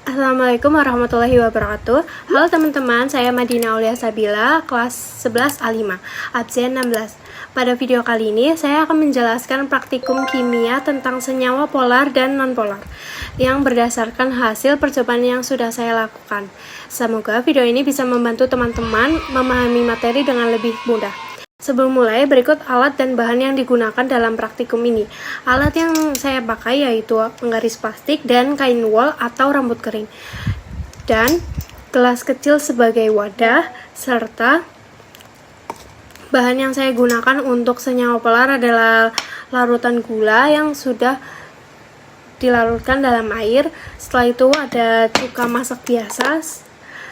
Assalamualaikum warahmatullahi wabarakatuh. Halo teman-teman, saya Madina Aulia Sabila, kelas 11 A5, absen 16. Pada video kali ini, saya akan menjelaskan praktikum kimia tentang senyawa polar dan nonpolar yang berdasarkan hasil percobaan yang sudah saya lakukan. Semoga video ini bisa membantu teman-teman memahami materi dengan lebih mudah. Sebelum mulai, berikut alat dan bahan yang digunakan dalam praktikum ini. Alat yang saya pakai yaitu penggaris plastik dan kain wol atau rambut kering, dan gelas kecil sebagai wadah, serta bahan yang saya gunakan untuk senyawa polar adalah larutan gula yang sudah dilarutkan dalam air. Setelah itu ada cuka masak biasa.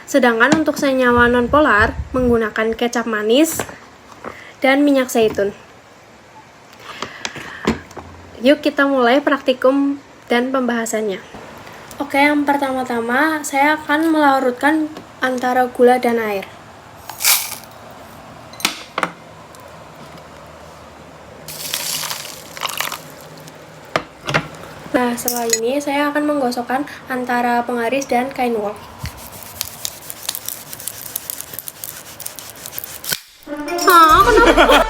Sedangkan untuk senyawa nonpolar menggunakan kecap manis dan minyak zaitun. Yuk kita mulai praktikum dan pembahasannya. Oke, yang pertama-tama saya akan melarutkan antara gula dan air. Nah, setelah ini saya akan menggosokkan antara penggaris dan kain wol. Kenapa?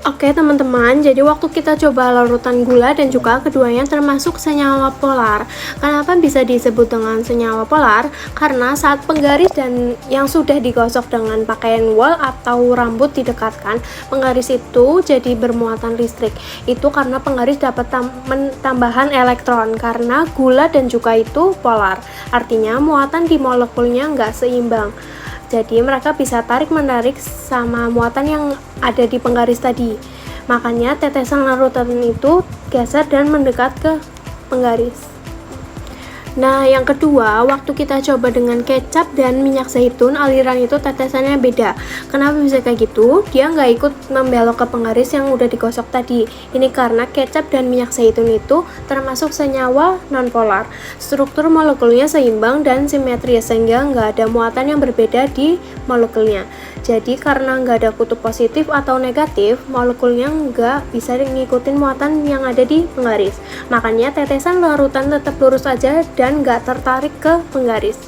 Oke teman-teman, jadi waktu kita coba larutan gula dan juga keduanya termasuk senyawa polar. Kenapa bisa disebut dengan senyawa polar? Karena saat penggaris dan yang sudah digosok dengan pakaian wol atau rambut didekatkan, penggaris itu jadi bermuatan listrik. Itu karena penggaris dapat tambahan elektron, karena gula dan juga itu polar. Artinya muatan di molekulnya nggak seimbang. Jadi mereka bisa tarik-menarik sama muatan yang ada di penggaris tadi. Makanya tetesan larutan itu geser dan mendekat ke penggaris. Nah, yang kedua, waktu kita coba dengan kecap dan minyak zaitun, aliran itu tetesannya beda. Kenapa bisa kayak gitu? Dia nggak ikut membelok ke penggaris yang udah digosok tadi. Ini karena kecap dan minyak zaitun itu termasuk senyawa nonpolar. Struktur molekulnya seimbang dan simetris, sehingga nggak ada muatan yang berbeda di molekulnya. Jadi karena nggak ada kutub positif atau negatif, molekulnya nggak bisa ngikutin muatan yang ada di penggaris. Makanya tetesan larutan tetap lurus aja dan nggak tertarik ke penggaris.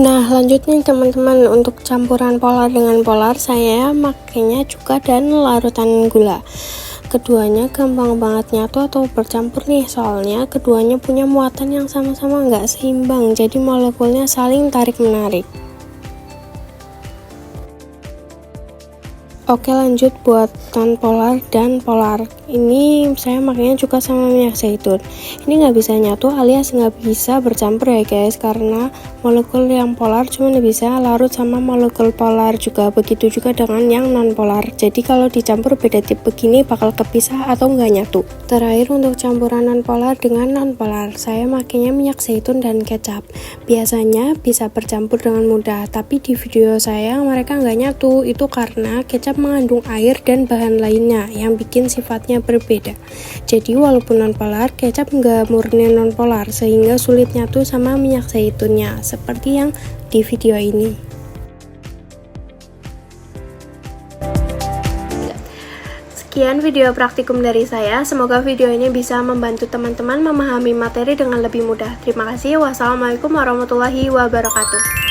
Nah, lanjutnya teman-teman, untuk campuran polar dengan polar saya makainya cuka dan larutan gula. Keduanya gampang banget nyatu atau bercampur nih, soalnya keduanya punya muatan yang sama-sama nggak seimbang, jadi molekulnya saling tarik-menarik. Oke, lanjut buat nonpolar dan polar. Ini saya makanya cuka sama minyak zaitun. Ini nggak bisa nyatu alias nggak bisa bercampur ya guys, karena molekul yang polar cuma bisa larut sama molekul polar juga. Begitu juga dengan yang nonpolar. Jadi kalau dicampur beda tipe begini bakal kepisah atau nggak nyatu. Terakhir untuk campuran nonpolar dengan nonpolar, saya makanya minyak zaitun dan kecap. Biasanya bisa bercampur dengan mudah, tapi di video saya mereka nggak nyatu. Itu karena kecap mengandung air dan bahan lainnya yang bikin sifatnya berbeda. Jadi walaupun nonpolar, kecap nggak murni nonpolar, sehingga sulit nyatu sama minyak zaitunnya, seperti yang di video ini. Sekian video praktikum dari saya. Semoga video ini bisa membantu teman-teman memahami materi dengan lebih mudah. Terima kasih. Wassalamualaikum warahmatullahi wabarakatuh.